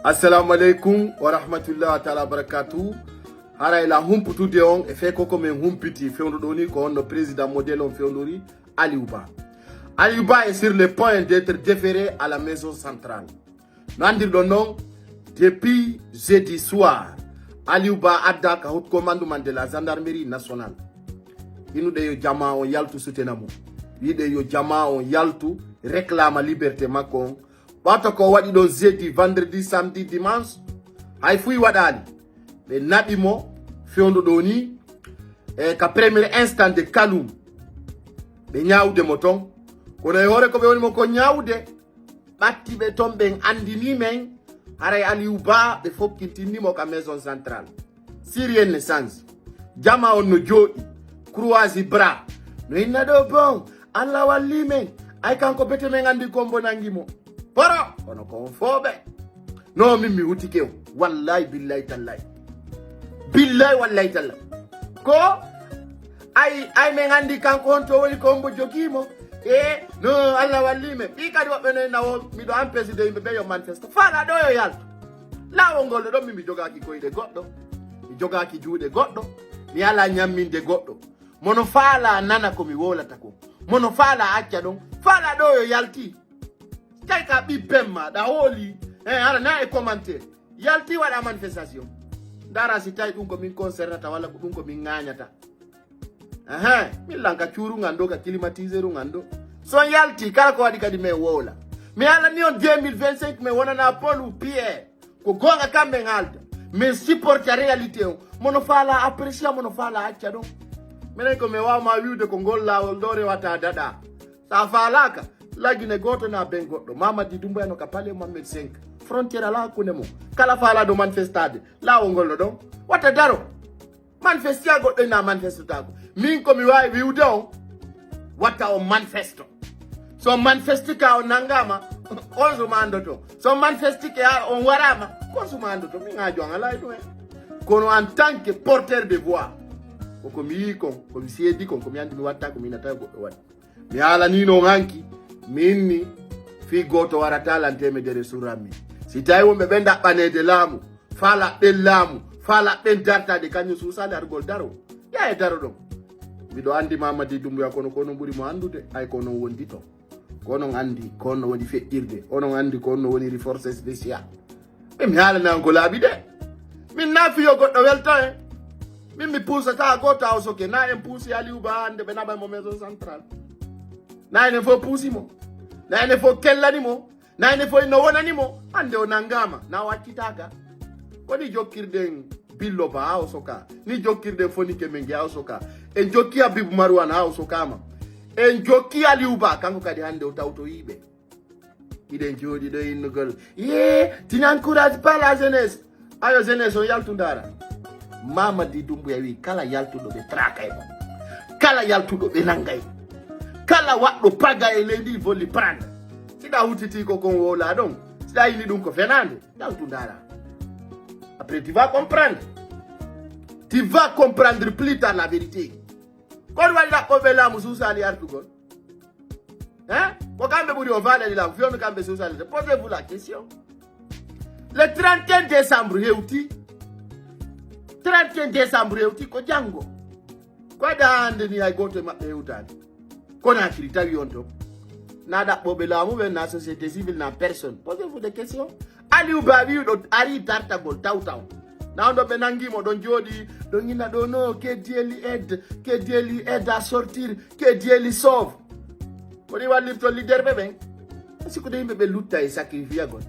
Assalamu alaikum wa rahmatullahi ta'ala barakatuh. Hara ila humputu de on e fe koko men humpiti feondoni ko on président modèle on feondori Aliouba. Aliouba est sur le point d'être déféré à la maison centrale. Nandir non depuis jeudi soir Aliouba adda ka haut commandement de la gendarmerie nationale. Inu de yo jama on yaltu soutenamu. Ide yo jama on yaltu réclame liberté makon. Bato ko wadi do jeudi, vendredi, samedi, dimanche. Hay fuy wadali. Be nabi mo fiondo doni ka premier instant de kalum. Be nyawde moton. Kono hore ko be woni mo ko nyawde. Batti be tombe andini men. Haray Aliouba be fokkintini mo ka maison centrale. Syrien naissance. Jama on no jodi. Croisi bras. No inna do bon. Allah walli men. Ay kanko bete men andi kombo nangimo. Poro ono konfobe no mimi hutike wallahi billahi tallahi billahi wallahi tallahi ko ay men andi kanko on to woni kombo jogimo no Allah wallime bi kadi wobbe no nawo mi do ampesi de be yo manifesto fala do yo yalto lawo ngol do mimi jogaki koyde goddo mi jogaki juude goddo mi ala nyamminde goddo mono fala nana ko mi wolata ko mono fala acca don fala do yo yalti Kaika bi bemma da holi ara na e commenter yalti wada manifestation dara si tay dum ko min concernata wala ko dum ko min nganyata min lanka churu ngando ka climatiser ngando so yalti kala ko wadi kadi me wola mi ala ni on 2025 me wona na polu pierre ko gonga kambe ngalda me support ya reality mono fala apprécier mono fala acca do menen ko me wa ma wiude ko golla o dore wata dada sa falaka lagine goto na ben goddo Mamadi Doumbouya no ka pale Mohamed 5 frontière la kunemo kala fala do manifestade la wongol do wata daro manifestia goddo na manifestago min ko mi wawi wiude on wata o manifesto so manifestika on nangama on zo mandoto so manifestika on warama ko zo mandoto mi ngajo ngala do kono en tant que porteur de voix ko mi ko mi siedi ko mi andi mi watta ko mi nata goddo wadi mi ala ni no nganki minni fi goto waratala nteme de surami si tay wombe benda banede lamu fala den lamu fala den darta de kanyu susale argol daro ya e daro do bido andi Mamadi Doumbouya kono buri mo andude ay kono wondi to kono andi kono woni fe'irde onon andi kono woni force spécial be mi hala nan golabi de min nafi yo goddo welto min mi pousa ta gota o soke na en pousi Aliouba ande be naba mo maison centrale na ene fo pusimo na ene fo kellanimo na ene fo no wonanimo ande o nangama na wattitaka kodi jokkirden billo ba haw soka ni jokkirden fonike men haw soka en jokki Habib Marwan haw sokama en jokki Aliouba kanko kadi hande o tawto yibe iden jodi do innugol tu n'encourages pas la jeunesse ayo jeunesse o yaltu ndara Mamadi Doumbouya wi kala yaltudo be trakay kala yaltudo be nangay kala waddo paga e lendi voli prendre sida hutiti ko kon wola don sida yini dum ko fenande yaltu ndara après tu vas comprendre plus tard la vérité kon wala ko bela mususali artugol ko kambe buri on vale la fiomi kambe susali posez-vous la question le 31 décembre hewti ko jango ko dande ni ay goto mabbe hewtani Kona kiritawi on top nada bobe lamu be na société civile na personne posez-vous des questions Aliouba wi do ari tarta gol taw na ndo be nangimo don jodi don ina do no que Dieu lui aide à sortir que Dieu lui sauve ko di wali to leader bebe si ko de be lutta e sacrifice gol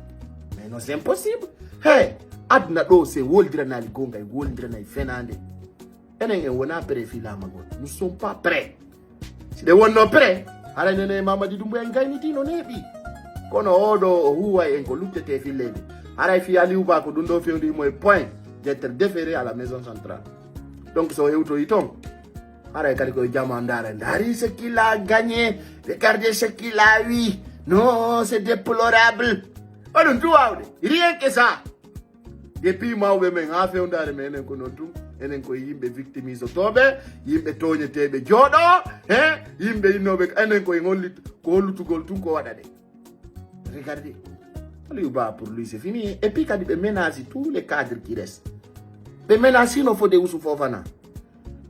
mais non c'est impossible adna do se woldira na ligonga woldira na fenande enen wona prefila magol nous sommes pas prêts si de wonno pre ara nene Mamadi Doumbouya ngayniti no nebi kono odo huwa en ko luttete fillede ara fi Aliouba ko dundo fewdi moy point d'être déféré à la maison centrale donc so hewto iton ara kali ko jama ndari ce qu'il a gagné regardez ce qu'il a eu non c'est déplorable on tout awde rien que ça depuis mawbe men ha fewndare men ko non tout enen ko yimbe victimise tobe yimbe toñetebe jodo yimbe inobe enen ko hollit ko hollutugol tun ko wadade regardez Aliouba pour lui c'est fini. Et puis quand il menace tous les cadres qui restent. Il menace no faut de Ousou Fofana.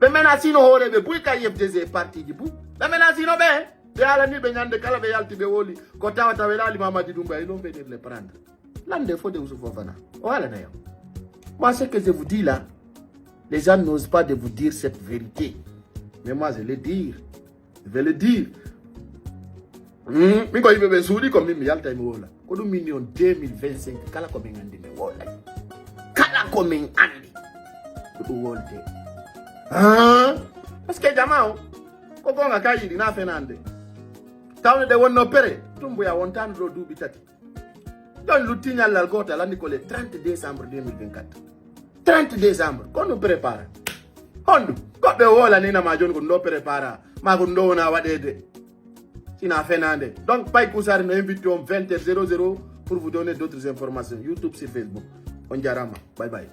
Il menace no hore be pour ka FDC parti di bu. Il menace no be. De ala ni be nyande kala be yalti be woli. Ko tawata we lali Mamadi Doumbouya ils vont venir les prendre. L'ande faut de Ousou Fofana. Voilà d'ailleurs. Moi ce que je vous dis là, les gens n'osent pas de vous dire cette vérité. Mais moi je vais le dire. Je vais le dire. Miko ibe be sudi comme mi yalta mi wola. Ko dum million 2025 kala ko be ngandi me wola. Kala ko men andi. Ko wolte. Parce que jamao ko gonga kayi dina fenande. Tawne de wonno pere Doumbouya wontan do dubi tati. Don lutinya lal gota landi ko le 30 décembre 2024. 30 décembre ko no prépare. Hondu ko be wola ni na majon ko ndo prépara. Ma ko ndo na wadede. Sina fenande. Donc Paye Kousar nous invite 20h00 pour vous donner d'autres informations. YouTube sur Facebook. On jarama. Bye bye.